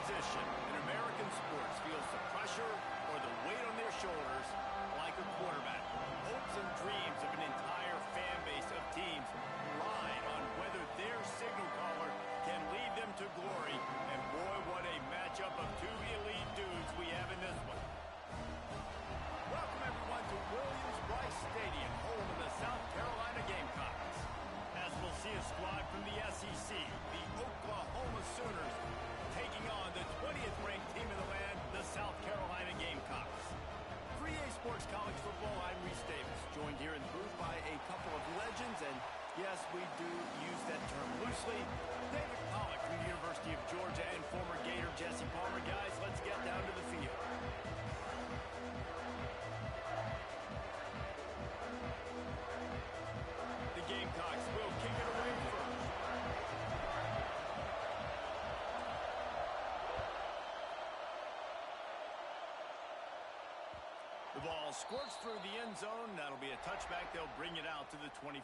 position in American sports feels the pressure or the weight on their shoulders like a quarterback. Hopes and dreams of an entire fan base of teams ride on whether their signal caller can lead them to glory. And boy, what a matchup of two elite dudes we have in this one. Welcome everyone to Williams-Brice Stadium, home of the South Carolina Gamecocks. As we'll see a squad from the SEC, the Oklahoma Sooners, taking on the 20th ranked team in the land, the South Carolina Gamecocks. For EA Sports College Football, I'm Reese Davis, joined here in the booth by a couple of legends, and yes, we do use that term loosely. David Pollock from the University of Georgia and former Gator Jesse Palmer. Guys, let's get down to the field. The Gamecocks will kick it away first. The ball squirts through the end zone. That'll be a touchback. They'll bring it out to the 25.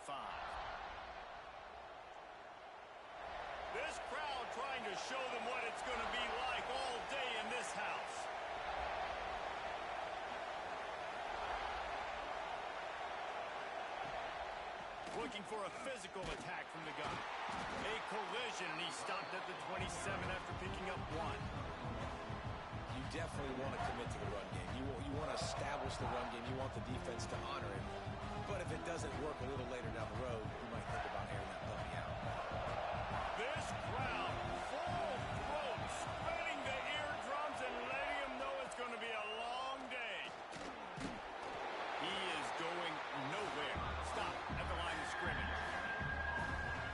This crowd trying to show them what it's going to be like all day in this house. Looking for a physical attack from the guy. A collision, and he stopped at the 27 after picking up one. You definitely want to commit to the run game. You want to establish the run game. You want the defense to honor it. But if it doesn't work a little later down the road, you might think about airing that puppy out. This crowd, full throat, spreading the eardrums and letting them know it's going to be a long day. He is going nowhere. Stop at the line of scrimmage.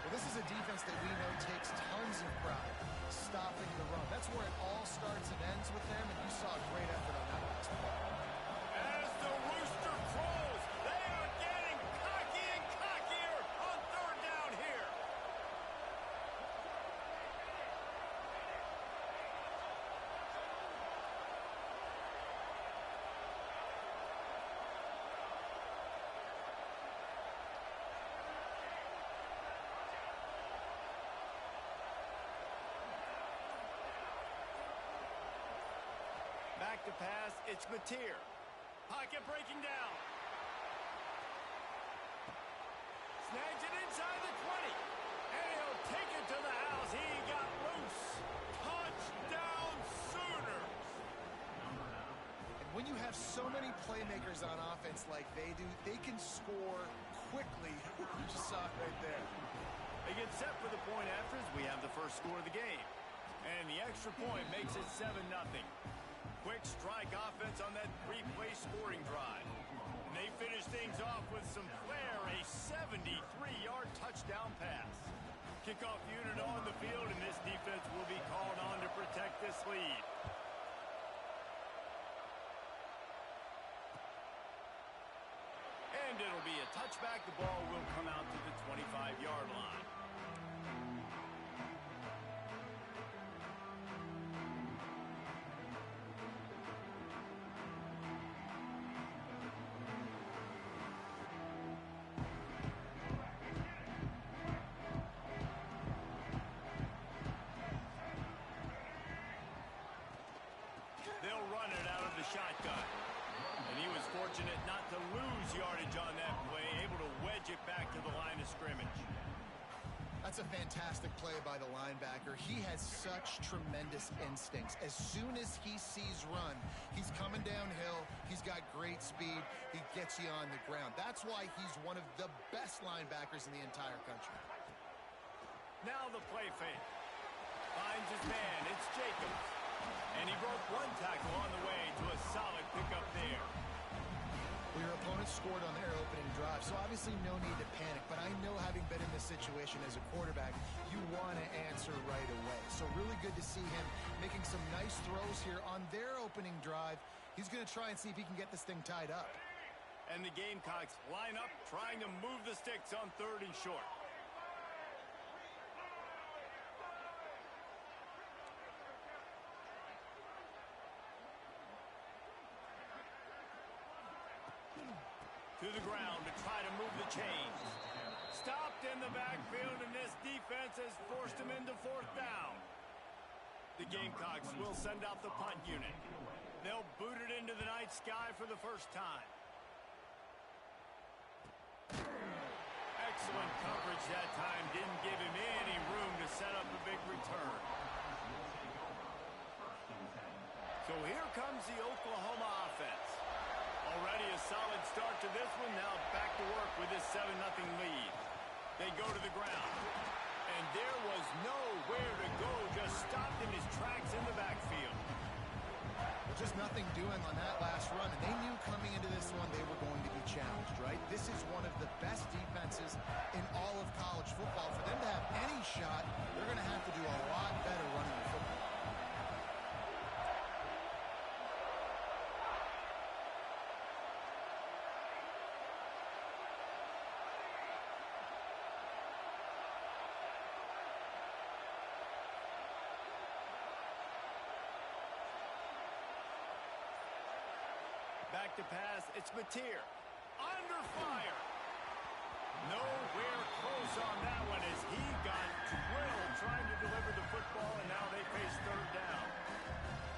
Well, this is a defense that we know takes tons of pride stopping the run. That's where it all starts and ends with them, and you saw a great effort on that last play. As the rooster crows, they are getting cocky and cockier on third down here. Back to pass, it's Mateer. Pocket breaking down. Snags it inside the 20. And he'll take it to the house. He got loose. Touchdown Sooners. And when you have so many playmakers on offense like they do, they can score quickly. You just saw it right there. They get set for the point after as we have the first score of the game. And the extra point makes it 7-0. Quick strike offense on that three-play scoring drive. And they finish things off with some flair, a 73-yard touchdown pass. Kickoff unit on the field, and this defense will be called on to protect this lead. And it'll be a touchback. The ball will come out to the 25-yard line. They'll run it out of the shotgun. And he was fortunate not to lose yardage on that play, able to wedge it back to the line of scrimmage. That's a fantastic play by the linebacker. He has such tremendous instincts. As soon as he sees run, he's coming downhill. He's got great speed. He gets you on the ground. That's why he's one of the best linebackers in the entire country. Now the play fake. Finds his man. It's Jacobs. And he broke one tackle on the way to a solid pickup there. Well, your opponent scored on their opening drive, so obviously no need to panic. But I know, having been in this situation as a quarterback, you want to answer right away. So really good to see him making some nice throws here on their opening drive. He's going to try and see if he can get this thing tied up. And the Gamecocks line up, trying to move the sticks on third and short. To the ground to try to move the chains. Stopped in the backfield, and this defense has forced him into fourth down. The Gamecocks will send out the punt unit. They'll boot it into the night sky for the first time. Excellent coverage that time. Didn't give him any room to set up a big return. So here comes the Oklahoma offense. Already a solid start to this one. Now back to work with this 7-0 lead. They go to the ground. And there was nowhere to go. Just stopped in his tracks in the backfield. Well, just nothing doing on that last run. And they knew coming into this one they were going to be challenged, right? This is one of the best defenses in all of college football. For them to have any shot, they're going to have to do a lot better running the football. Back to pass, it's Mateer. Under fire. Nowhere close on that one as he got drilled trying to deliver the football, and now they face third down.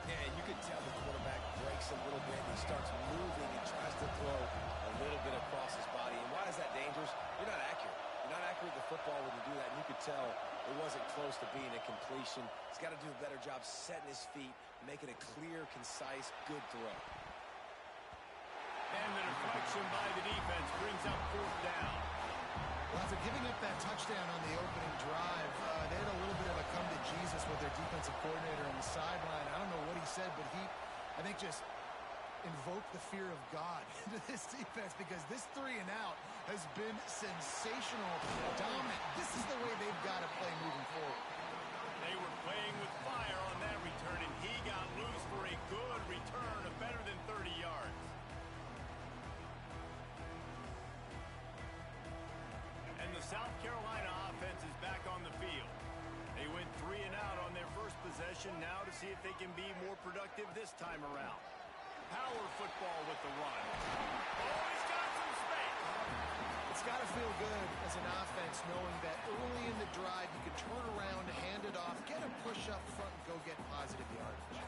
Yeah, and you can tell the quarterback breaks a little bit. He starts moving and tries to throw a little bit across his body. And why is that dangerous? You're not accurate. You're not accurate with the football when you do that. And you could tell it wasn't close to being a completion. He's got to do a better job setting his feet, making a clear, concise, good throw. And the deflection by the defense brings up fourth down. Well, after giving up that touchdown on the opening drive, they had a little bit of a come to Jesus with their defensive coordinator on the sideline. I don't know what he said, but he, I think, just invoked the fear of God into this defense because this 3 and out has been sensational, dominant. This is the way they've got to play moving forward. They were playing with fire on that return, and he got loose for a good return of better than 30 yards. And the South Carolina offense is back on the field. They went 3 and out on their first possession. Now to see if they can be more productive this time around. Power football with the run. Oh, he's got some space. It's got to feel good as an offense knowing that early in the drive you can turn around, hand it off, get a push up front, and go get positive yardage.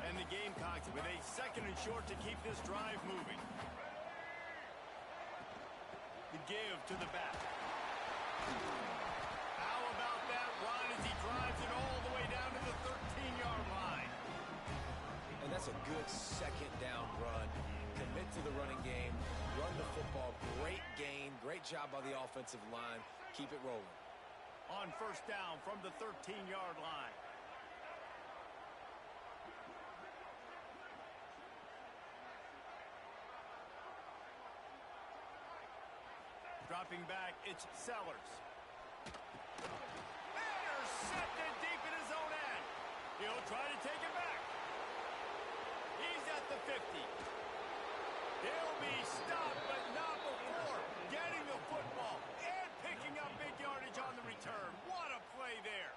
And the Gamecocks with a 2nd and short to keep this drive moving. The give to the back. How about that run as he drives it all the way down to the 13-yard line? And that's a good 2nd down run. Commit to the running game, run the football, great gain, great job by the offensive line. Keep it rolling. On 1st down from the 13-yard line. Dropping back, it's Sellers. Intercepted deep in his own end. He'll try to take it back. He's at the 50. He'll be stopped, but not before getting the football and picking up big yardage on the return. What a play there.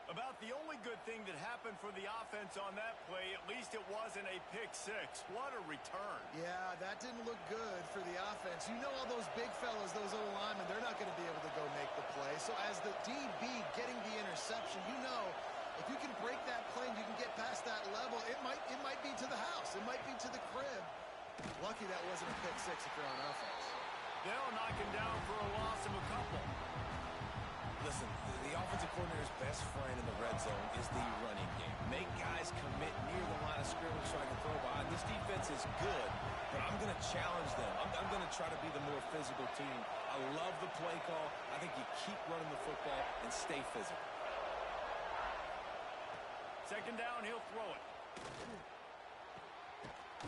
About the only good thing that happened for the offense on that play, at least it wasn't a pick 6. What a return. Yeah, that didn't look good for the offense. You know all those big fellas, those old linemen, they're not going to be able to go make the play. So as the DB getting the interception, you know if you can break that play and you can get past that level, it might be to the house. It might be to the crib. Lucky that wasn't a pick 6 if you're on offense. They'll knock him down for a loss of a couple. Listen, the offensive coordinator's best friend in the red zone is the running game. Make guys commit near the line of scrimmage so I can throw behind. This defense is good, but I'm going to challenge them. I'm going to try to be the more physical team. I love the play call. I think you keep running the football and stay physical. 2nd down, he'll throw it.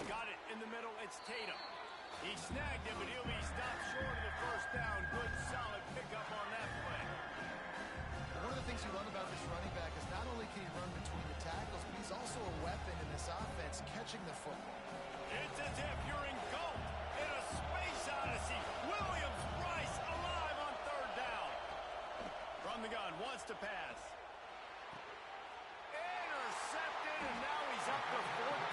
Got it in the middle, it's Tatum. He snagged it, but he'll be stopped short of the 1st down. Good, solid pickup on that play. One of the things you love about this running back is not only can he run between the tackles, but he's also a weapon in this offense, catching the football. It's as if you're engulfed in a space odyssey. Williams-Brice alive on 3rd down. From the gun, wants to pass. Intercepted, and now he's up to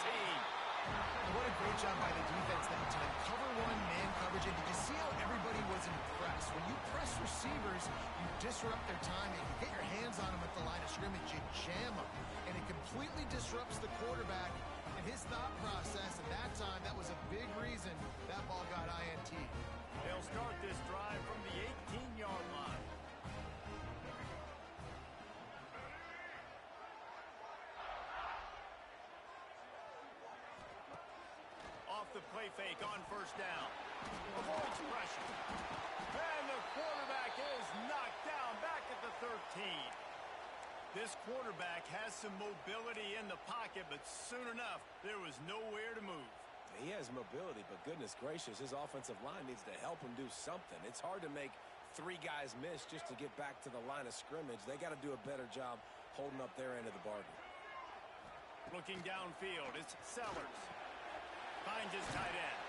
14. What a great job by the defense that time. Cover one, man coverage, and did you see how everybody was impressed? When you press receivers, you disrupt their timing. You get your hands on them at the line of scrimmage, you jam them, and it completely disrupts the quarterback and his thought process, and that time, that was a big reason that ball got INT. They'll start this drive from the 18-yard line. Off the play fake on first down. Avoids pressure. And the quarterback is knocked down back at the 13. This quarterback has some mobility in the pocket, but soon enough, there was nowhere to move. He has mobility, but goodness gracious, his offensive line needs to help him do something. It's hard to make three guys miss just to get back to the line of scrimmage. They got to do a better job holding up their end of the bargain. Looking downfield, it's Sellers. Finds his tight end.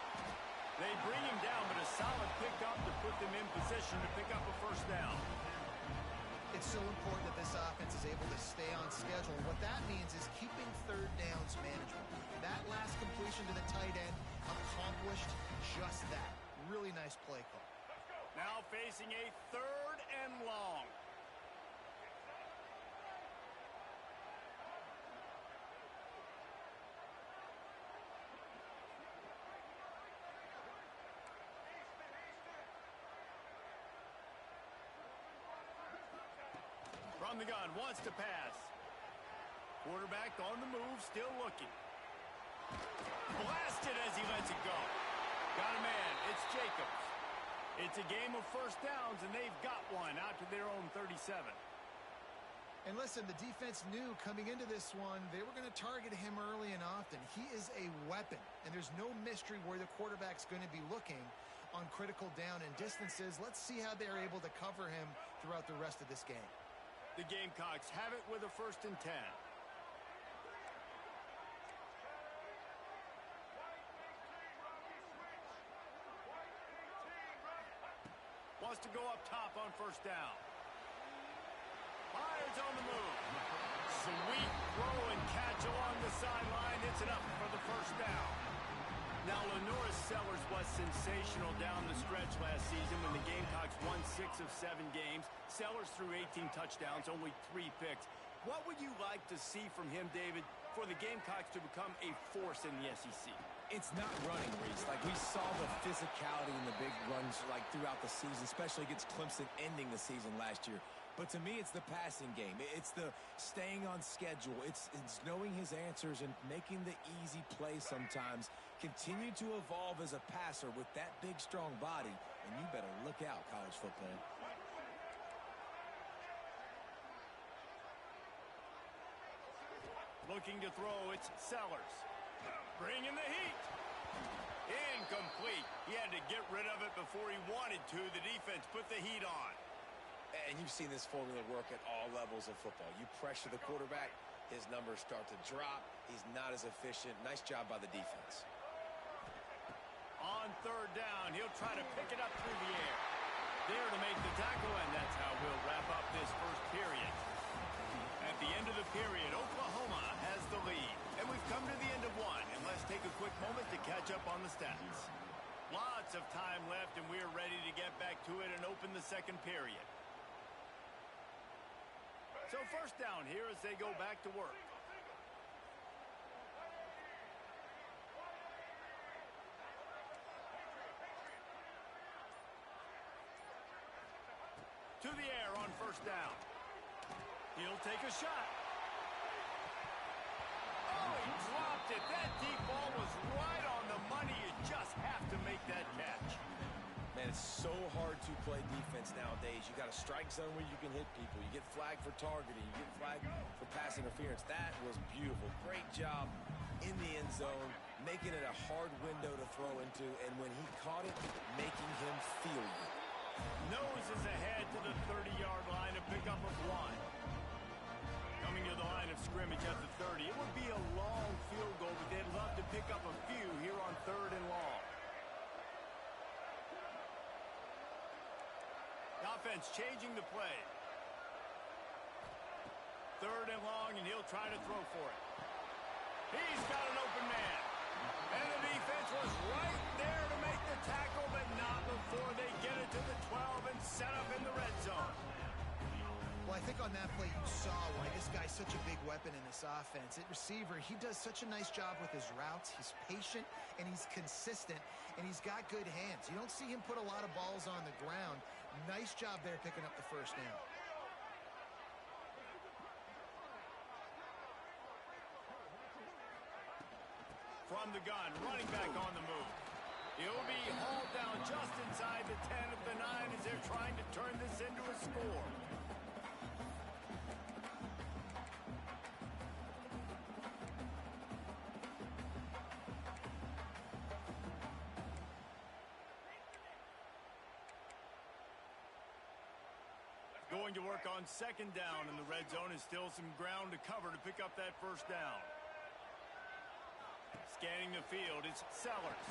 They bring him down, but a solid pickup to put them in position to pick up a first down. It's so important that this offense is able to stay on schedule. What that means is keeping third downs manageable. That last completion to the tight end accomplished just that. Really nice play call. Now facing a 3rd and long. From the gun, wants to pass. Quarterback on the move, still looking. Blasted as he lets it go. Got a man, it's Jacobs. It's a game of first downs, and they've got one out to their own 37. And listen, the defense knew coming into this one, they were going to target him early and often. He is a weapon, and there's no mystery where the quarterback's going to be looking on critical down and distances. Let's see how they're able to cover him throughout the rest of this game. The Gamecocks have it with a 1st and 10. Wants to go up top on first down. Fires on the move. Sweet throw and catch along the sideline. It's enough for the first down. Now, Lenoris Sellers was sensational down the stretch last season when the Gamecocks won 6 of 7 games. Sellers threw 18 touchdowns, only 3 picks. What would you like to see from him, David, for the Gamecocks to become a force in the SEC? It's not running, Reese. Like, we saw the physicality in the big runs, like, throughout the season, especially against Clemson ending the season last year. But to me, it's the passing game. It's the staying on schedule. It's knowing his answers and making the easy play sometimes. Continue to evolve as a passer with that big, strong body, and you better look out, college football. Looking to throw, it's Sellers. Bringing the heat. Incomplete. He had to get rid of it before he wanted to. The defense put the heat on. And you've seen this formula work at all levels of football. You pressure the quarterback, his numbers start to drop. He's not as efficient. Nice job by the defense. On 3rd down, he'll try to pick it up through the air. There to make the tackle, and that's how we'll wrap up this first period. At the end of the period, Oklahoma has the lead. And we've come to the end of one, and let's take a quick moment to catch up on the stats. Lots of time left, and we're ready to get back to it and open the second period. So first down here as they go back to work. To the air on first down. He'll take a shot. Oh, he dropped it. That deep ball was right on the money. You just have to make that catch. Man, it's so hard to play defense nowadays. You got a strike zone where you can hit people. You get flagged for targeting. You get flagged for pass interference. That was beautiful. Great job in the end zone, making it a hard window to throw into, and when he caught it, making him feel it. Noses ahead to the 30-yard line to pick up a 1. Coming to the line of scrimmage at the 30. It would be a long field goal, but they'd love to pick up a few here on 3rd and long. The offense changing the play. 3rd and long, and he'll try to throw for it. He's got an open man. And the defense was right there to make the tackle, but not before they get it to the 12 and set up in the red zone. Well, I think on that play you saw why this guy's such a big weapon in this offense. At receiver, he does such a nice job with his routes. He's patient, and he's consistent, and he's got good hands. You don't see him put a lot of balls on the ground. Nice job there picking up the first down. From the gun, running back on the move. He'll be hauled down just inside the 10 of the 9 as they're trying to turn this into a score. Going to work on second down in the red zone is still some ground to cover to pick up that first down. Scanning the field, it's Sellers.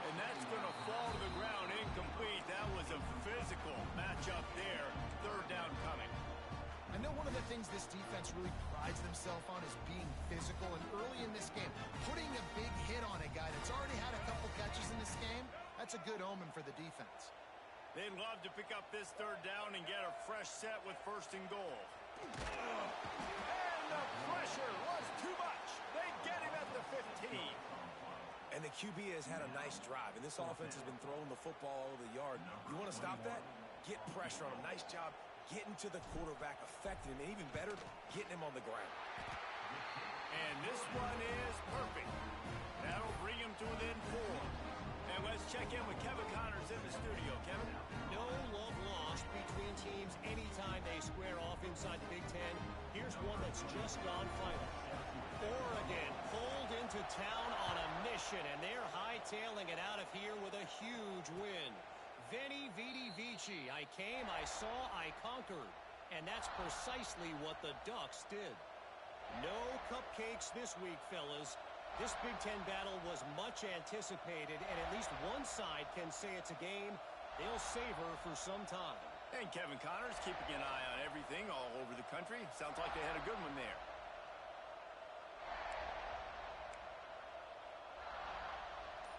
And that's going to fall to the ground incomplete. That was a physical matchup there. Third down coming. I know one of the things this defense really prides themselves on is being physical, and early in this game, putting a big hit on a guy that's already had a couple catches in this game, that's a good omen for the defense. They'd love to pick up this third down and get a fresh set with first and goal. And the pressure was too much. They get him at the 15. And the QB has had a nice drive, and this offense has been throwing the football all over the yard. You want to stop that? Get pressure on him. Nice job getting to the quarterback, affecting him, and even better, getting him on the ground. And this one is perfect. That'll bring him to within 4. And let's check in with Kevin Connors in the studio. Kevin? No love lost between teams anytime they square off inside the Big Ten. Here's one that's just gone final. Oregon pulled into town on a mission, and they're hightailing it out of here with a huge win. Veni, vidi, vici. I came, I saw, I conquered. And that's precisely what the Ducks did. No cupcakes this week, fellas. This Big Ten battle was much anticipated, and at least one side can say it's a game they'll savor for some time. And Kevin Connors keeping an eye on everything all over the country. Sounds like they had a good one there.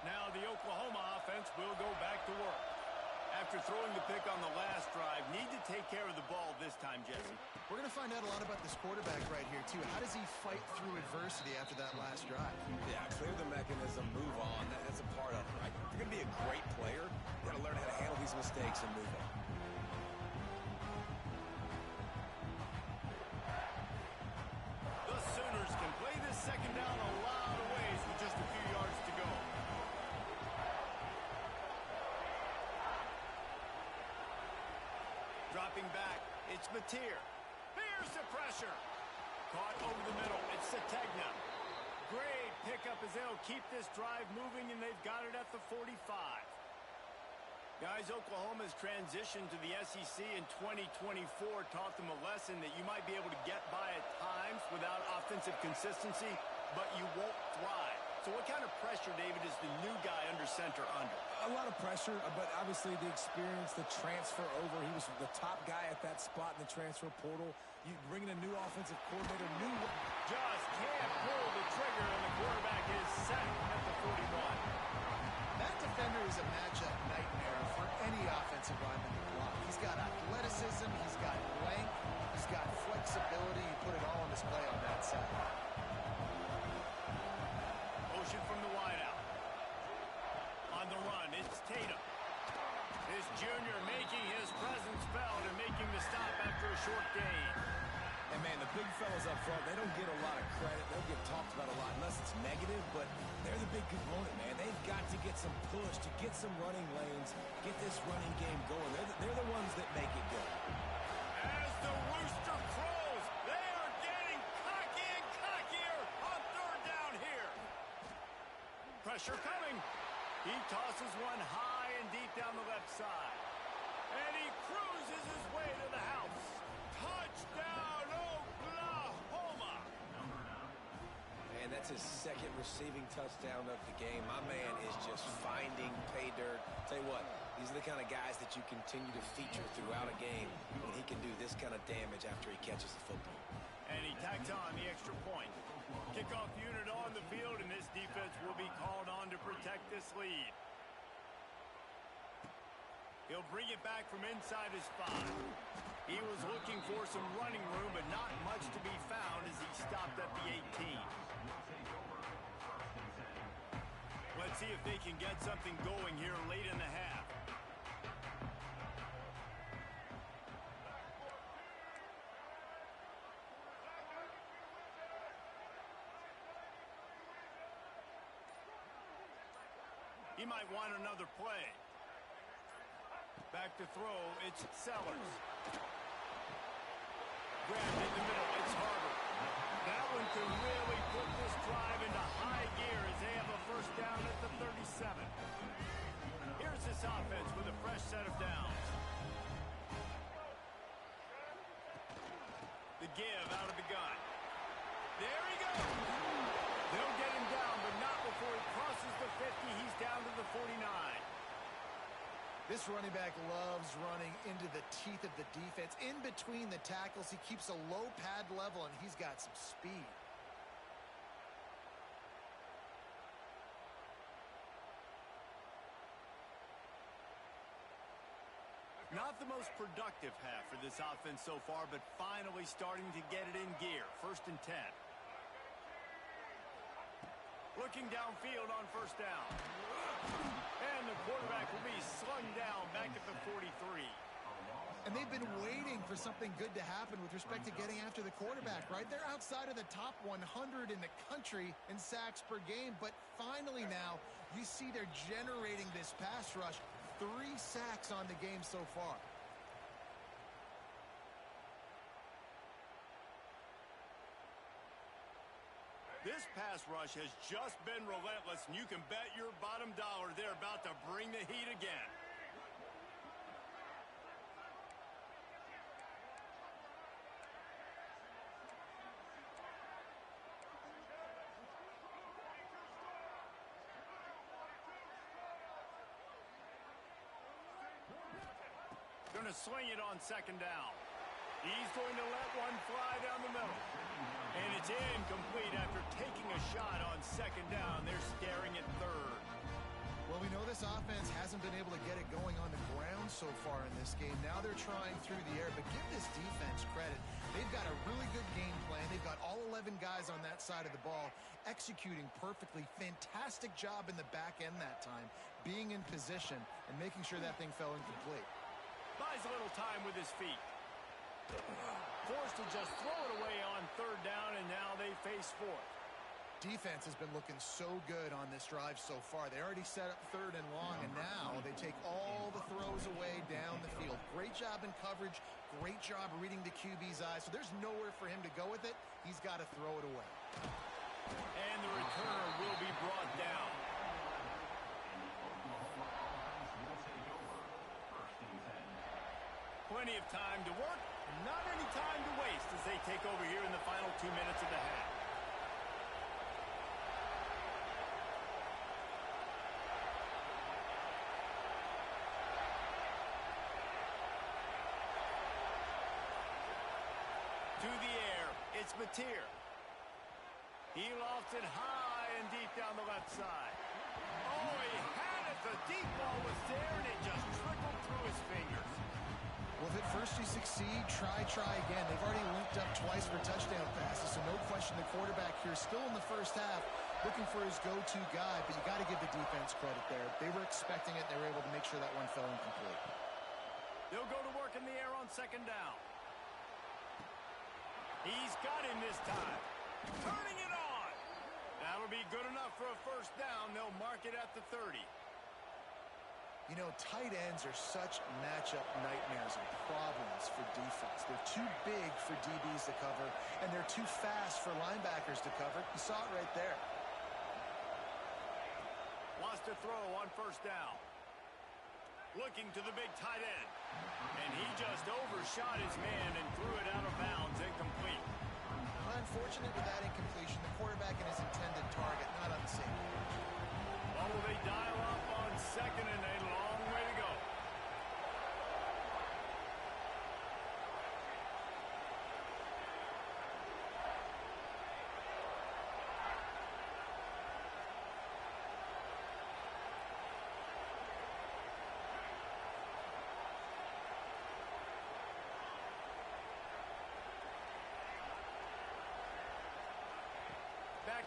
Now the Oklahoma offense will go back to work. After throwing the pick on the last drive, need to take care of the ball this time, Jesse. We're going to find out a lot about this quarterback right here, too. How does he fight through adversity after that last drive? Yeah, clear the mechanism, move on. That's a part of it, right? If you're going to be a great player, you got to learn how to handle these mistakes and move on. The Sooners can play this second down a lot of ways with just a few yards to go. Dropping back, it's Mateer. Here's the pressure. Caught over the middle, it's Sategna. Great pickup as they'll keep this drive moving, and they've got it at the 45. Guys, Oklahoma's transition to the SEC in 2024 taught them a lesson that you might be able to get by at times without offensive consistency, but you won't thrive. So what kind of pressure, David, is the new guy under center under? A lot of pressure, but obviously the experience, the transfer over. He was the top guy at that spot in the transfer portal. You bring in a new offensive coordinator, Just can't pull the trigger, and the quarterback is set at the 41. That defender is a matchup nightmare for any offensive lineman to block. He's got athleticism, he's got length, he's got flexibility. You put it all on display on that side. Motion from the wideout. On the run, it's Tatum. This junior making his presence felt and making the stop after a short gain. And, man, the big fellas up front, they don't get a lot of credit. They'll get talked about a lot unless it's negative, but they're the big component, man. They've got to get some push, to get some running lanes, get this running game going. They're the ones that make it go. As the rooster crows, they are getting cocky and cockier on third down here. Pressure coming. He tosses one high and deep down the left side. And he cruises his way to the house. Touchdown, Oklahoma! And that's his second receiving touchdown of the game. My man is just finding pay dirt. Tell you what, these are the kind of guys that you continue to feature throughout a game when he can do this kind of damage after he catches the football. And he tacks on the extra point. Kickoff unit on the field, and this defense will be called on to protect this lead. He'll bring it back from inside his 5. He was looking for some running room, but not much to be found as he stopped at the 18. Let's see if they can get something going here late in the half. He might want another play. Back to throw, it's Sellers. Grabbed in the middle, it's Harder. That one could really put this drive into high gear as they have a first down at the 37. Here's this offense with a fresh set of downs. The give out of the gun. There he goes. They'll get him down, but not before he crosses the 50. He's down to the 49. This running back loves running into the teeth of the defense. In between the tackles, he keeps a low pad level, and he's got some speed. Not the most productive half for this offense so far, but finally starting to get it in gear. 1st and 10. Looking downfield on first down. And the quarterback will be slung down back at the 43. And they've been waiting for something good to happen with respect to getting after the quarterback, right? They're outside of the top 100 in the country in sacks per game, but finally now you see they're generating this pass rush. 3 sacks on the game so far. This pass rush has just been relentless, and you can bet your bottom dollar they're about to bring the heat again. Going to sling it on 2nd down. He's going to let one fly down the middle. And it's incomplete after taking a shot on 2nd down. They're staring at 3rd. Well, we know this offense hasn't been able to get it going on the ground so far in this game. Now they're trying through the air, but give this defense credit. They've got a really good game plan. They've got all 11 guys on that side of the ball executing perfectly. Fantastic job in the back end that time, being in position and making sure that thing fell incomplete. Buys a little time with his feet. Forced to just throw it away on 3rd down, and now they face 4th. Defense has been looking so good on this drive so far. They already set up 3rd and long, and now they take all the throws away down the field. Great job in coverage. Great job reading the QB's eyes. So there's nowhere for him to go with it. He's got to throw it away. And the returner will be brought down. Plenty of time to work, not any time to waste as they take over here in the final 2 minutes of the half. To the air, it's Mateer. He lofts it high and deep down the left side. Oh, he had it. The deep ball was there, and it just trickled through his fingers. Well, if at first you succeed, try again. They've already linked up twice for touchdown passes, so no question the quarterback here still in the first half looking for his go-to guy, but you got to give the defense credit there. They were expecting it. They were able to make sure that one fell incomplete. They'll go to work in the air on 2nd down. He's got him this time. Turning it on. That'll be good enough for a first down. They'll mark it at the 30. You know, tight ends are such matchup nightmares and problems for defense. They're too big for DBs to cover, and they're too fast for linebackers to cover. You saw it right there. Wants to throw on first down. Looking to the big tight end. And he just overshot his man and threw it out of bounds, incomplete. Unfortunate with that incompletion, the quarterback and his intended target not on the same page. Well, will they dial up on 2nd and a long way to go?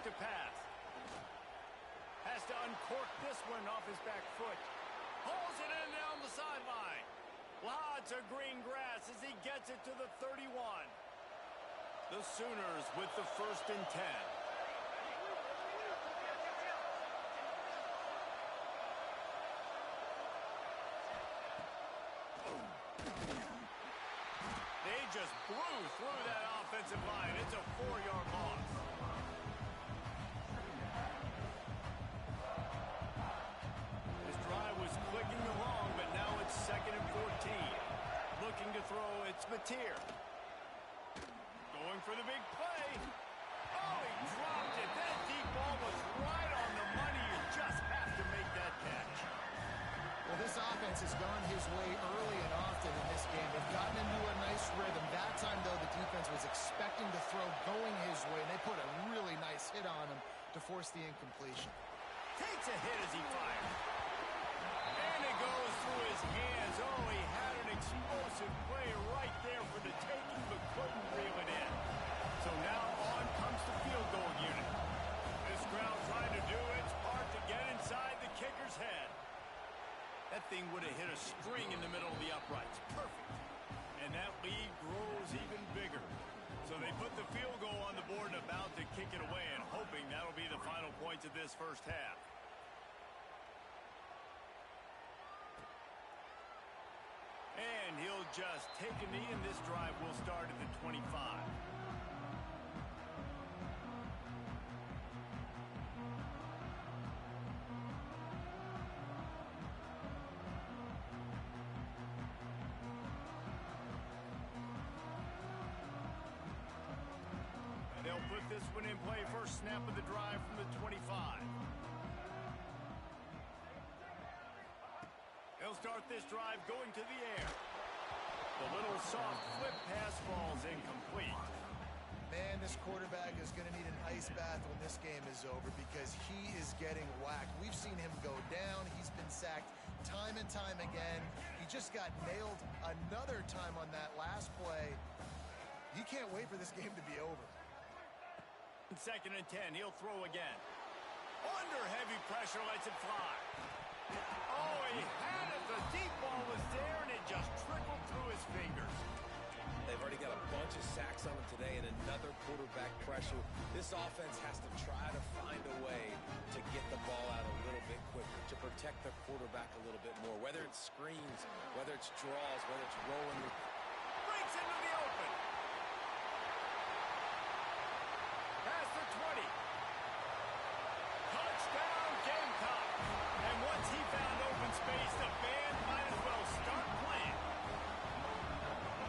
to pass. Has to uncork this one off his back foot. Pulls it in down the sideline. Lots of green grass as he gets it to the 31. The Sooners with the 1st and 10. They just blew through that offensive line. It's a 4-yard loss. This drive was clicking along, but now it's 2nd and 14. Looking to throw, it's Mateer. Going for the big play. Oh, he dropped it. That deep ball was right on the money. You just have to make that catch. Well, this offense has gone his way early and often in this game. They've gotten into a nice rhythm. That time, though, the defense was expecting to throw going his way, and they put a really nice hit on him to force the incompletion. Takes a hit as he fires. And it goes through his hands. Oh, he had an explosive play right there for the taking, but couldn't reel it in. So now on comes the field goal unit. This crowd trying to do its part to get inside the kicker's head. That thing would have hit a string in the middle of the uprights. Perfect. And that lead grows even bigger. So they put the field goal on the board and about to kick it away and hoping that'll be the final points of this first half. And he'll just take a knee, and this drive will start at the 25. And they'll put this one in play. First snap of the drive from the 25. They'll start this drive going to the air. The little soft flip pass falls incomplete. Man, this quarterback is going to need an ice bath when this game is over because he is getting whacked. We've seen him go down. He's been sacked time and time again. He just got nailed another time on that last play. You can't wait for this game to be over. 2nd and 10, he'll throw again. Under heavy pressure, lets it fly. Oh, he had it. The deep ball was there, and it just trickled through his fingers. They've already got a bunch of sacks on them today and another quarterback pressure. This offense has to try to find a way to get the ball out a little bit quicker, to protect their quarterback a little bit more, whether it's screens, whether it's draws, whether it's rolling. Breaks into the open. Past the 20. Touchdown, Gamecock. And once he found open space, the band might as well start playing.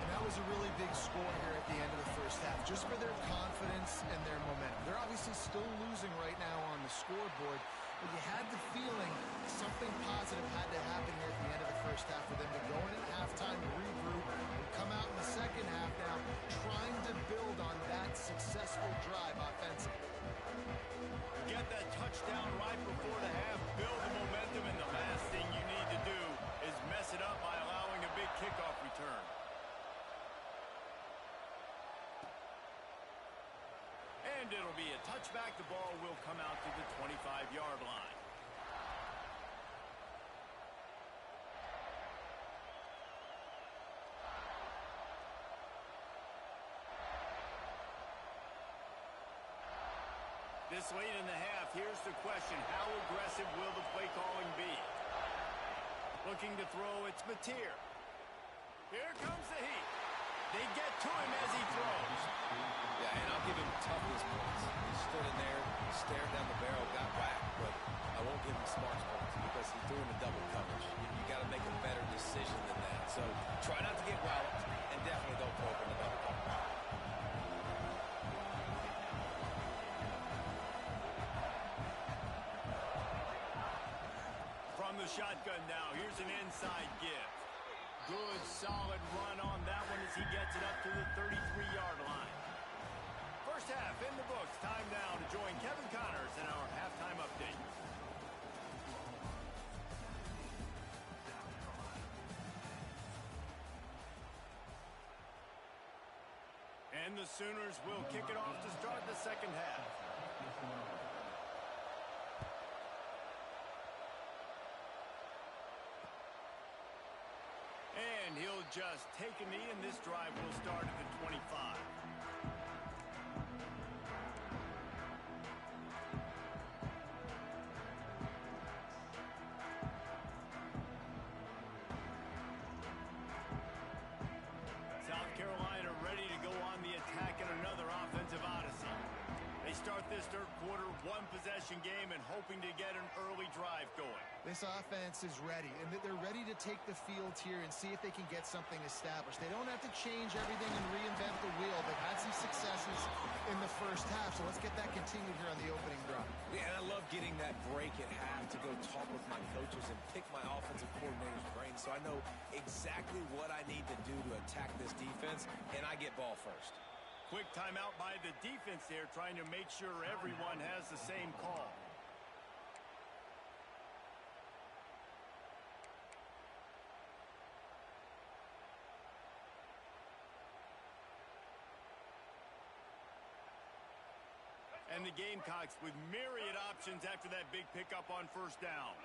And that was a really big score here at the end of the first half, just for their confidence and their momentum. They're obviously still losing right now on the scoreboard, but you had the feeling something positive had to happen here at the end of the first half for them to go in at halftime, regroup, and come out in the second half now trying to build on that successful drive offensively. Get that touchdown right before the half, build the momentum, and the last thing you need to do is mess it up by allowing a big kickoff return. And it'll be a touchback. The ball will come out to the 25-yard line. This late in the half, here's the question. How aggressive will the play calling be? Looking to throw, it's Mateer. Here comes the heat. They get to him as he throws. Yeah, and I'll give him toughness points. He stood in there, stared down the barrel, got whacked, but I won't give him smarts points because he threw in the double coverage. You got to make a better decision than that. So try not to get walloped, and definitely don't throw up in the double coverage. From the shotgun now, here's an inside give. Good, solid run on that one as he gets it up to the 33-yard line. First half in the books. Time now to join Kevin Connors in our halftime update. And the Sooners will kick it off to start the second half. And he'll just take a knee, and this drive will start at the 25. South Carolina ready to go on the attack in another offensive odyssey. They start this third quarter one-possession game and hoping to get an early drive going. This offense is ready, and they're ready to take the field here and see if they can get something established. They don't have to change everything and reinvent the wheel. They've had some successes in the first half, so let's get that continued here on the opening drive. Yeah, and I love getting that break at half to go talk with my coaches and pick my offensive coordinator's brain so I know exactly what I need to do to attack this defense, and I get ball first. Quick timeout by the defense there, trying to make sure everyone has the same call. And the Gamecocks with myriad options after that big pickup on first down.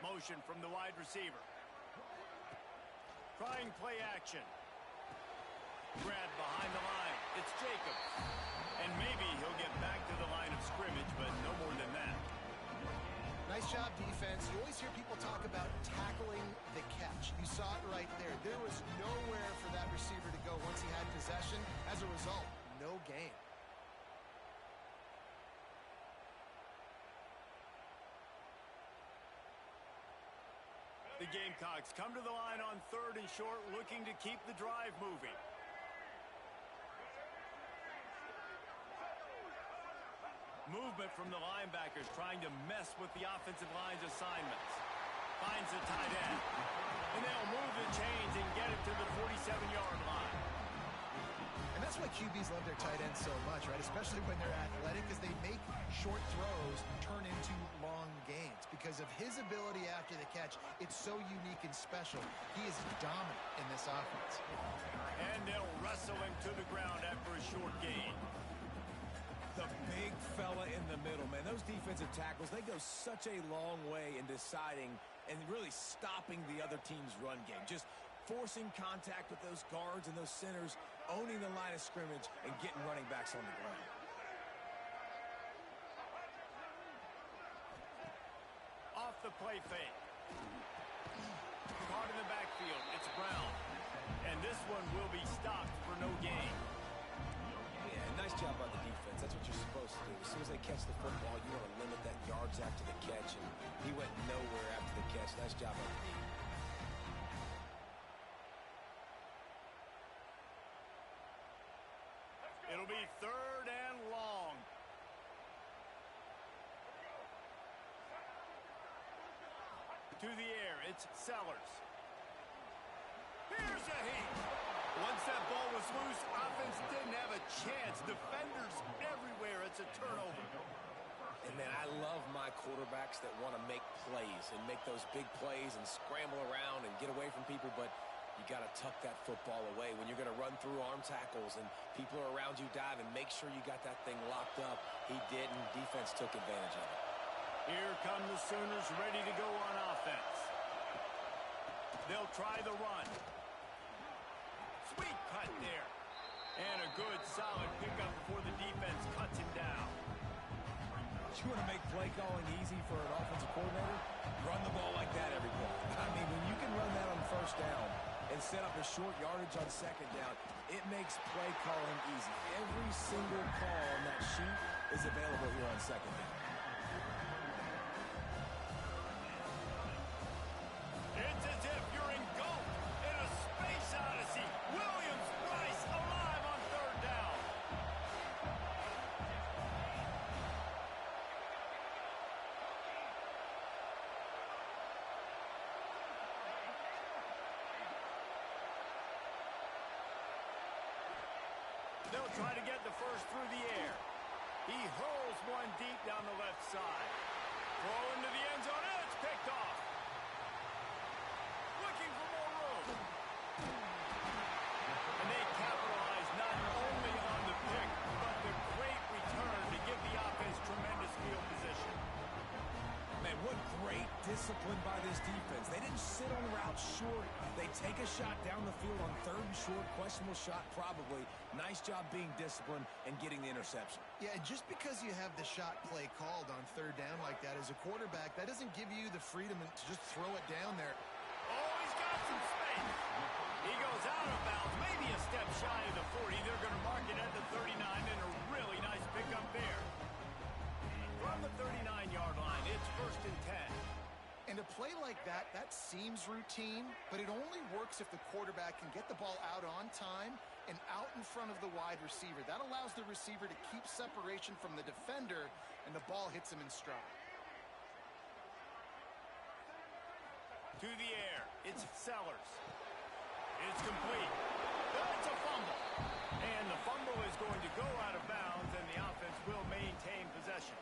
Motion from the wide receiver. Trying play action. Grabbed behind the line. It's Jacobs. And maybe he'll get back to the line of scrimmage, but no more than that. Nice job, defense. You always hear people talk about tackling the catch. You saw it right there. There was nowhere for that receiver to go once he had possession. As a result, no gain. The Gamecocks come to the line on third and short, looking to keep the drive moving. Movement from the linebackers trying to mess with the offensive line's assignments. Finds the tight end. And they'll move the chains and get it to the 47-yard line. And that's why QBs love their tight ends so much, right? Especially when they're athletic, because they make short throws turn into long gains. Because of his ability after the catch, it's so unique and special. He is dominant in this offense. And they'll wrestle him to the ground after a short gain. The big fella in the middle, man. Those defensive tackles, they go such a long way in deciding and really stopping the other team's run game. Just forcing contact with those guards and those centers, owning the line of scrimmage, and getting running backs on the ground. Off the play fake. Caught in the backfield. It's Brown. And this one will be stopped for no gain. Yeah, nice job by the defense. That's what you're supposed to do. As soon as they catch the football, you want to limit that yards after the catch, and he went nowhere after the catch. Nice job by the defense. It'll be third and long. To the air, it's Sellers. Here's a heat. Once that ball was loose, offense didn't have a chance. Defenders everywhere. It's a turnover. And, man, I love my quarterbacks that want to make plays and make those big plays and scramble around and get away from people, but you got to tuck that football away when you're going to run through arm tackles and people are around you diving. Make sure you got that thing locked up. He didn't. Defense took advantage of it. Here come the Sooners ready to go on offense. They'll try the run. Sweet cut there. And a good, solid pickup before the defense cuts him down. You want to make play calling easy for an offensive coordinator? Run the ball like that every play. I mean, when you can run that on first down and set up a short yardage on second down, it makes play calling easy. Every single call on that sheet is available here on second down. It's as if you're engulfed in a space odyssey. Williams-Brice alive on third down. They'll try to get the first through the air. He hurls one deep down the left side. Throw into the end zone, and it's picked off. Looking for more room. And they capitalize not only on the disciplined by this defense. They didn't sit on routes short. They take a shot down the field on third and short. Questionable shot, probably. Nice job being disciplined and getting the interception. Yeah, and just because you have the shot play called on third down like that as a quarterback, that doesn't give you the freedom to just throw it down there. Oh, he's got some space. He goes out of bounds, maybe a step shy of the 40. They're going to mark it at the 39, and a really nice pickup there. From the 39-yard line, it's 1st and 10. And a play like that, that seems routine, but it only works if the quarterback can get the ball out on time and out in front of the wide receiver. That allows the receiver to keep separation from the defender, and the ball hits him in stride. To the air, it's Sellers. It's complete. That's a fumble. And the fumble is going to go out of bounds, and the offense will maintain possession.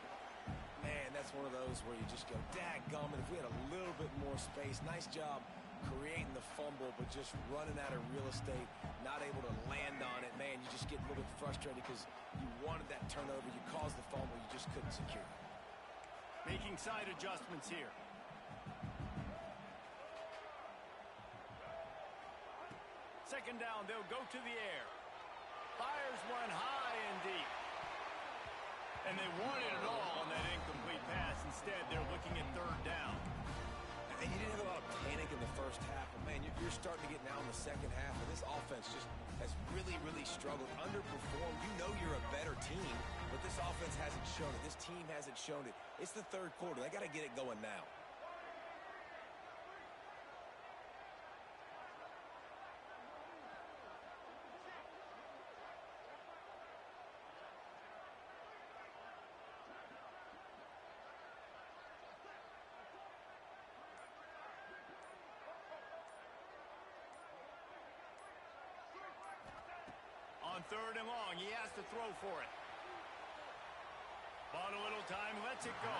Man, that's one of those where you just go, dadgummit, if we had a little bit more space. Nice job creating the fumble, but just running out of real estate, not able to land on it. Man, you just get a little bit frustrated because you wanted that turnover. You caused the fumble. You just couldn't secure it. Making side adjustments here. Second down, they'll go to the air. Fires one high and deep. And they wanted it all on that incomplete pass. Instead, they're looking at third down. And you didn't have a lot of panic in the first half, but man, you're starting to get now in the second half, and this offense just has really, really struggled, underperformed. You know you're a better team, but this offense hasn't shown it. This team hasn't shown it. It's the third quarter. They got to get it going now. On third and long, he has to throw for it. Bought a little time, lets it go.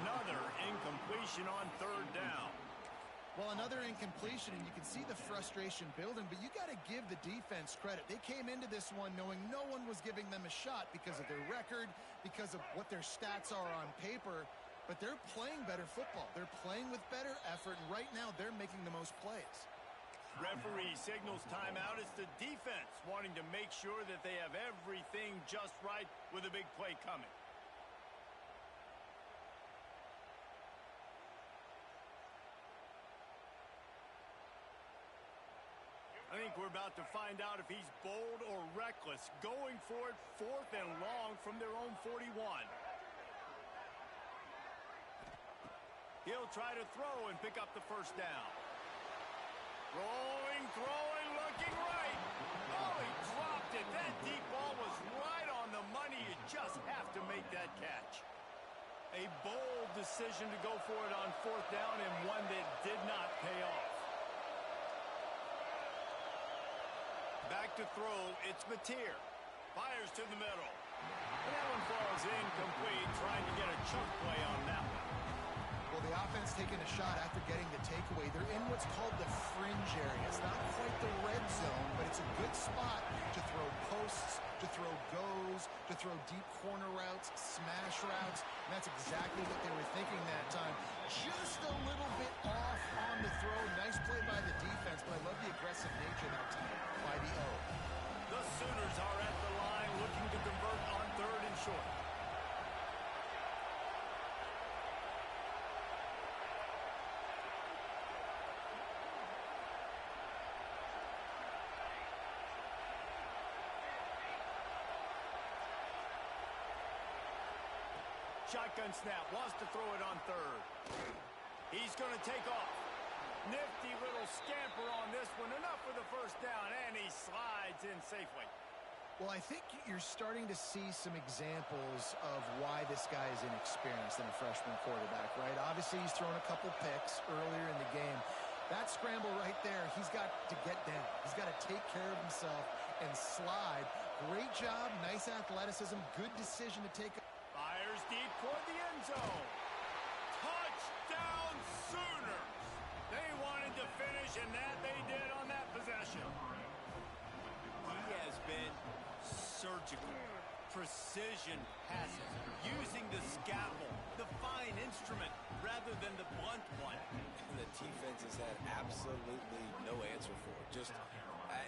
Another incompletion on third down. Well, another incompletion, and you can see the frustration building, but you got to give the defense credit. They came into this one knowing no one was giving them a shot because of their record, because of what their stats are on paper, but they're playing better football. They're playing with better effort, and right now they're making the most plays. Referee signals timeout. It's the defense wanting to make sure that they have everything just right with a big play coming. I think we're about to find out if he's bold or reckless. Going for it, 4th and long from their own 41. He'll try to throw and pick up the first down. Rolling, throwing, looking right. Oh, he dropped it. That deep ball was right on the money. You just have to make that catch. A bold decision to go for it on 4th down, and one that did not pay off. Back to throw, it's Mateer. Fires to the middle. And that one falls incomplete, trying to get a chunk play on that one. Well, the offense taking a shot after getting the takeaway. They're in what's called the fringe area. It's not quite the red zone, but it's a good spot to throw posts, to throw goes, to throw deep corner routes, smash routes. And that's exactly what they were thinking that time. Just a little bit off on the throw. Nice play by the defense, but I love the aggressive nature that time by the O. The Sooners are at the line looking to convert on third and short. Shotgun snap, wants to throw it on third. He's going to take off. Nifty little scamper on this one. Enough for the first down, and he slides in safely. Well, I think you're starting to see some examples of why this guy is inexperienced in a freshman quarterback, right? Obviously, he's thrown a couple picks earlier in the game. That scramble right there, he's got to get down. He's got to take care of himself and slide. Great job, nice athleticism, good decision to take. Fires deep toward the end zone. Touchdown Sooners! They wanted to finish, and that they did on that possession. He has been surgical, precision passes, using the scalpel, the fine instrument, rather than the blunt one. And the defense has had absolutely no answer for it. Just,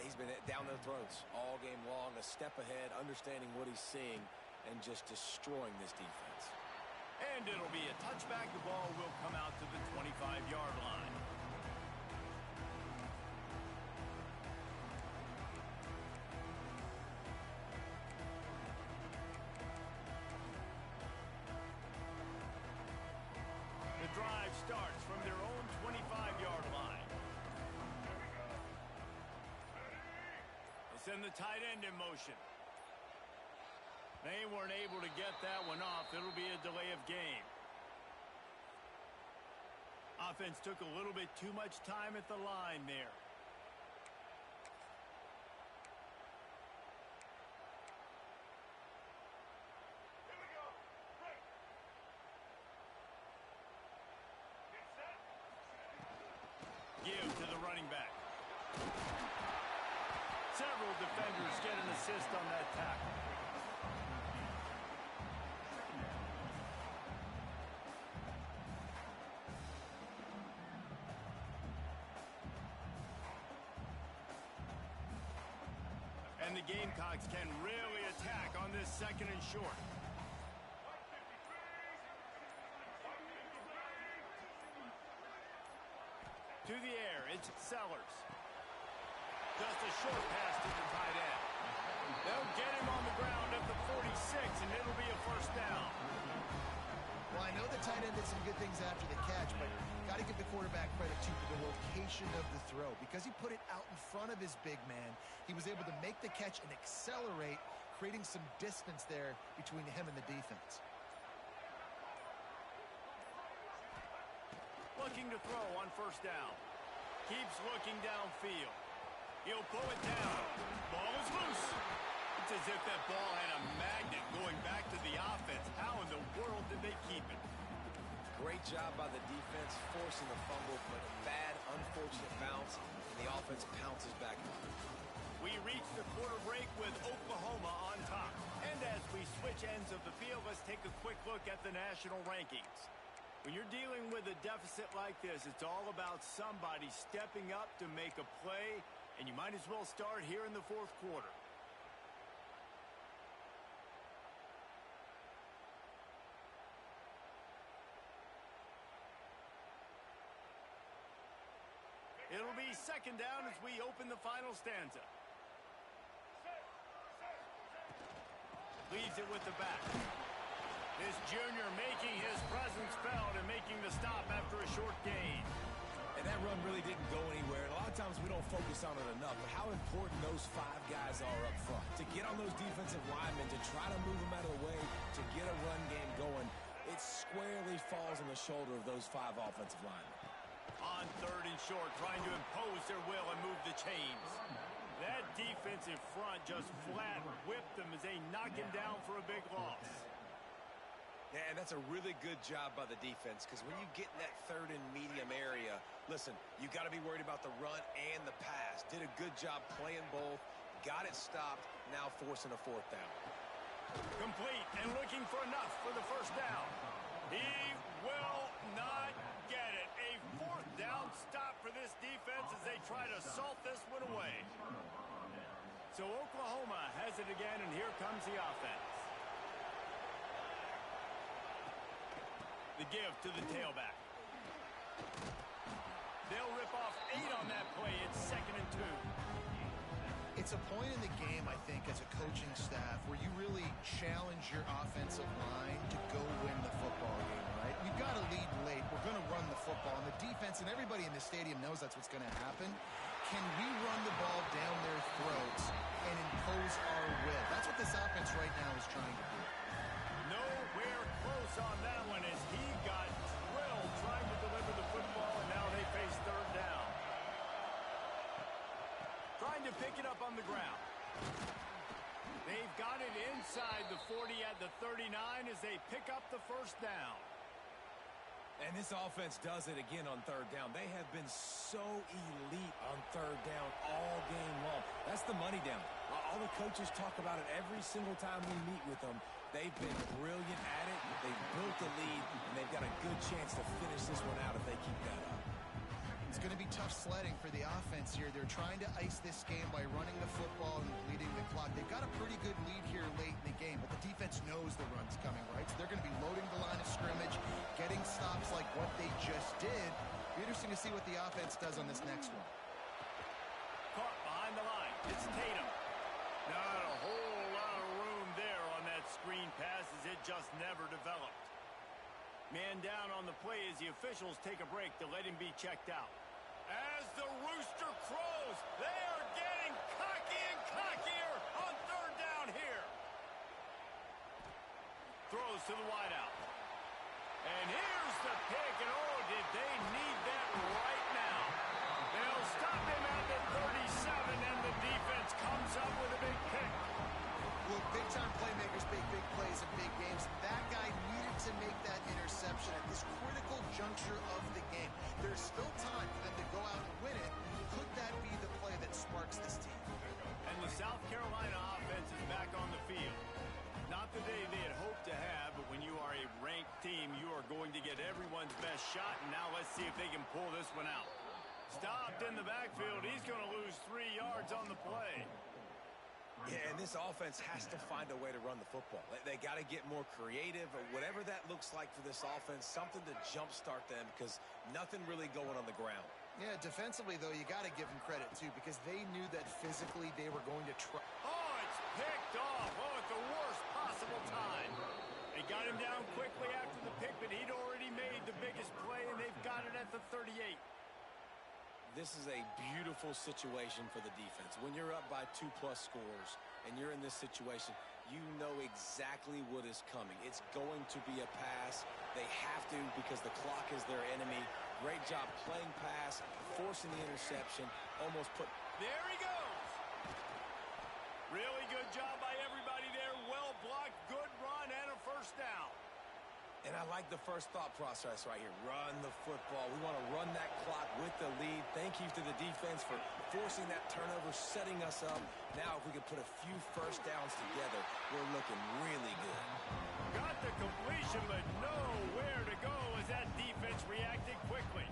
he's been down their throats all game long, a step ahead, understanding what he's seeing, and just destroying this defense. And it'll be a touchback. The ball will come out to the 25-yard line. The drive starts from their own 25-yard line. They send the tight end in motion. They weren't able to get that one off. It'll be a delay of game. Offense took a little bit too much time at the line there. Give to the running back. Several defenders get an assist on that tackle. And the Gamecocks can really attack on this second and short. To the air, it's Sellers. Just a short pass to the tight end. They'll get him on the ground at the 46, and it'll be a first down. Well, I know the tight end did some good things after the catch, but got to give the quarterback credit, too, for the location of the throw. Because he put it out in front of his big man, he was able to make the catch and accelerate, creating some distance there between him and the defense. Looking to throw on first down. Keeps looking downfield. He'll pull it down. Ball is loose. It's as if that ball had a magnet going back to the offense. How in the world did they keep it? Great job by the defense, forcing the fumble, but a bad, unfortunate bounce, and the offense pounces back on it. We reach the quarter break with Oklahoma on top. And as we switch ends of the field, let's take a quick look at the national rankings. When you're dealing with a deficit like this, it's all about somebody stepping up to make a play, and you might as well start here in the fourth quarter. It'll be second down as we open the final stanza. Leaves it with the back. This junior making his presence felt and making the stop after a short gain. And that run really didn't go anywhere. And a lot of times we don't focus on it enough, but how important those five guys are up front. To get on those defensive linemen, to try to move them out of the way, to get a run game going, it squarely falls on the shoulder of those five offensive linemen. On third and short, trying to impose their will and move the chains. That defense in front just flat whipped them as they knock him down for a big loss. Yeah, and that's a really good job by the defense, because when you get in that third and medium area, listen, you got to be worried about the run and the pass. Did a good job playing both, got it stopped, now forcing a fourth down. Complete and looking for enough for the first down. He will not get it. A fourth down stop for this defense as they try to salt this one away. So Oklahoma has it again, and here comes the offense. The give to the tailback. They'll rip off 8 on that play. It's second and 2. It's a point in the game, I think, as a coaching staff where you really challenge your offensive line to go win the football game, right? We've got to lead late. We're going to run the football. And the defense and everybody in the stadium knows that's what's going to happen. Can we run the ball down their throats and impose our will? That's what this offense right now is trying to do. Nowhere close on that one as he got drilled trying to deliver the football, and now they face third down. Trying to pick it up on the ground. They've got it inside the 40 at the 39 as they pick up the first down. And this offense does it again on third down. They have been so elite on third down all game long. That's the money down. all the coaches talk about it every single time we meet with them. They've been brilliant at it. They've built the lead, and they've got a good chance to finish this one out if they keep that up. It's going to be tough sledding for the offense here. They're trying to ice this game by running the football and bleeding the clock. They've got a pretty good lead here late in the game, but the defense knows the run's coming, right? So they're going to be loading the line of scrimmage, getting stops like what they just did. Be interesting to see what the offense does on this next one. Caught behind the line. It's Tatum. Not a whole lot of room there on that screen pass as it just never developed. Man down on the play as the officials take a break to let him be checked out. As the rooster crows, they are getting cocky and cockier on third down here. Throws to the wideout. And here's the pick, and oh, did they need that right now. They'll stop him at the 37, and the defense comes up with a big pick. Well, big-time playmakers make big plays in big games. That guy needed to make that interception at this critical juncture of the game. There's still time for them to go out and win it. Could that be the play that sparks this team? And the South Carolina offense is back on the field. Not the day they had hoped to have, but when you are a ranked team, you are going to get everyone's best shot, and now let's see if they can pull this one out. Stopped in the backfield. He's going to lose 3 yards on the play. Yeah, and this offense has to find a way to run the football. They got to get more creative, or whatever that looks like for this offense, something to jumpstart them, because nothing really going on the ground. Yeah, defensively, though, you got to give them credit, too, because they knew that physically they were going to try. Oh, it's picked off. Oh, at the worst possible time. They got him down quickly after the pick, but he'd already made the biggest play, and they've got it at the 38. This is a beautiful situation for the defense. When you're up by 2+ scores and you're in this situation, you know exactly what is coming. It's going to be a pass. They have to because the clock is their enemy. Great job playing pass, forcing the interception, almost put... There he goes. Really good job by everybody there. Well blocked, good run, and a first down. And I like the first thought process right here. Run the football. We want to run that clock with the lead. Thank you to the defense for forcing that turnover, setting us up. Now, if we can put a few first downs together, we're looking really good. Got the completion, but nowhere to go as that defense reacted quickly.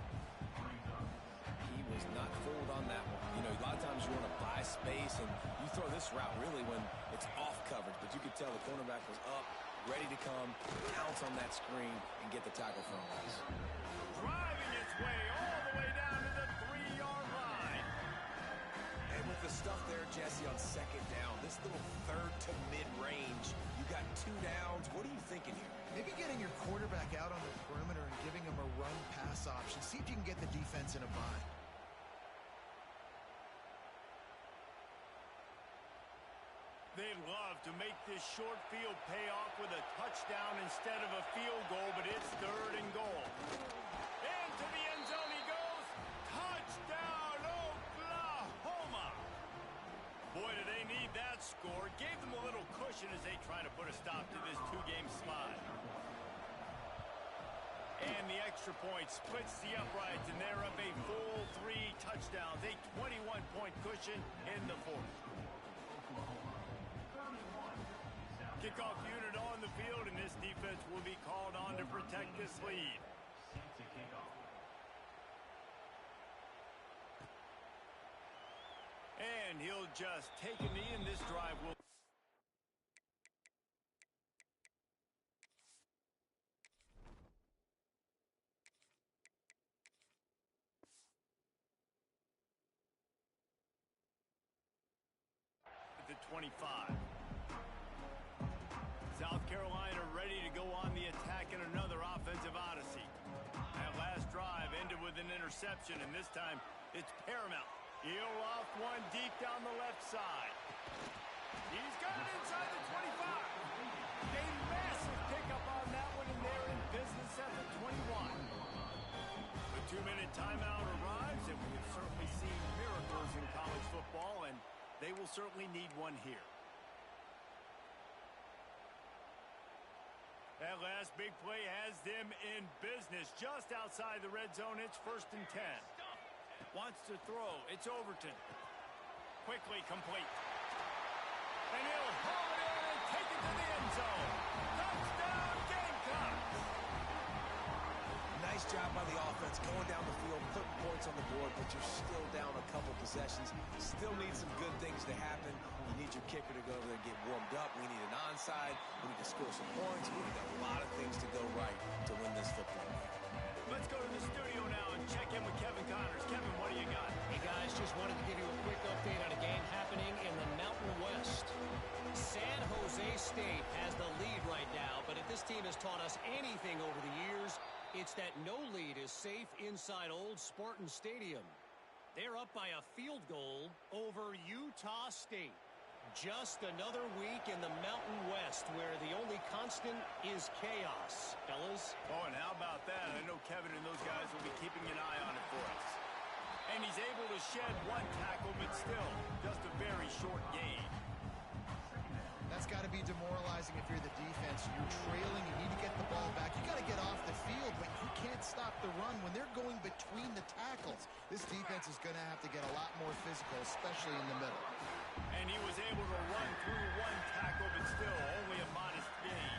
He was not fooled on that one. You know, a lot of times you want to buy space, and you throw this route really when it's off coverage. But you could tell the cornerback was up, ready to come, pounce on that screen, and get the tackle from us. Driving its way all the way down to the 3-yard line. And with the stuff there, Jesse, on second down, this little third to mid-range, you got 2 downs. What are you thinking here? Maybe getting your quarterback out on the perimeter and giving him a run-pass option. See if you can get the defense in a bind. They'd love to make this short field pay off with a touchdown instead of a field goal, but it's 3rd and goal. Into the end zone he goes. Touchdown, Oklahoma. Boy, do they need that score. Gave them a little cushion as they try to put a stop to this 2-game slide. And the extra point splits the uprights, and they're up a full 3 touchdowns. A 21-point cushion in the 4th. Kickoff unit on the field, and this defense will be called on to protect this lead. And he'll just take a knee, and this drive will... At the 25. South Carolina ready to go on the attack in another offensive odyssey. That last drive ended with an interception, and this time it's paramount. He'll off one deep down the left side. He's got it inside the 25. A massive pickup on that one, and they're in business at the 21. The 2-minute timeout arrives, and we have certainly seen miracles in college football, and they will certainly need one here. That last big play has them in business just outside the red zone. It's 1st and 10. Wants to throw. It's Overton. Quickly complete. And he'll haul it in and take it to the end zone. Touchdown, Gamecocks! Nice job by the offense going down the field, putting points on the board, but you're still down a couple possessions. Still need some good things to happen. You need your kicker to go over there and get warmed up. We need an onside. We need to score some points. We need a lot of things to go right to win this football game. Let's go to the studio now and check in with Kevin Connors. Kevin, what do you got? Hey, guys, just wanted to give you a quick update on a game happening in the Mountain West. San Jose State has the lead right now, but if this team has taught us anything over the years, it's that no lead is safe inside Old Spartan Stadium. They're up by a field goal over Utah State. Just another week in the Mountain West where the only constant is chaos. Fellas? Oh, and how about that? I know Kevin and those guys will be keeping an eye on it for us. And he's able to shed one tackle, but still, just a very short gain. That's got to be demoralizing if you're the defense. You're trailing, you need to get the ball back. You got to get off the field, but you can't stop the run when they're going between the tackles. This defense is going to have to get a lot more physical, especially in the middle. And he was able to run through one tackle, but still only a modest gain.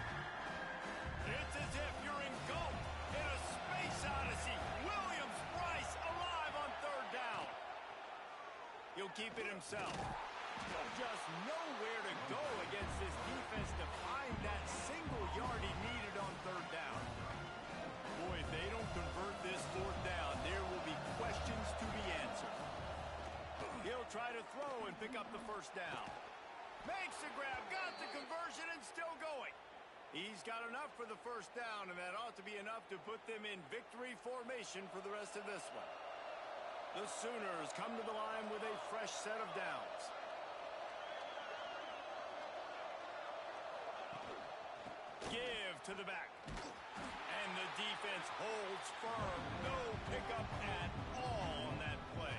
It's as if you're in GOAT in a space odyssey. Williams-Brice alive on third down. He'll keep it himself. Just nowhere to go against this defense to find that single yard he needed on third down. Boy, if they don't convert this fourth down, there will be questions to be answered. He'll try to throw and pick up the first down. Makes the grab, got the conversion, and still going. He's got enough for the first down, and that ought to be enough to put them in victory formation for the rest of this one. The Sooners come to the line with a fresh set of downs. Give to the back. And the defense holds firm. No pickup at all on that play.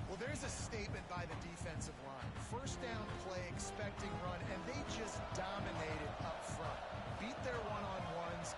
Well, there's a statement by the defensive line. First down play, expecting run, and they just dominated up front. Beat their one-on-ones.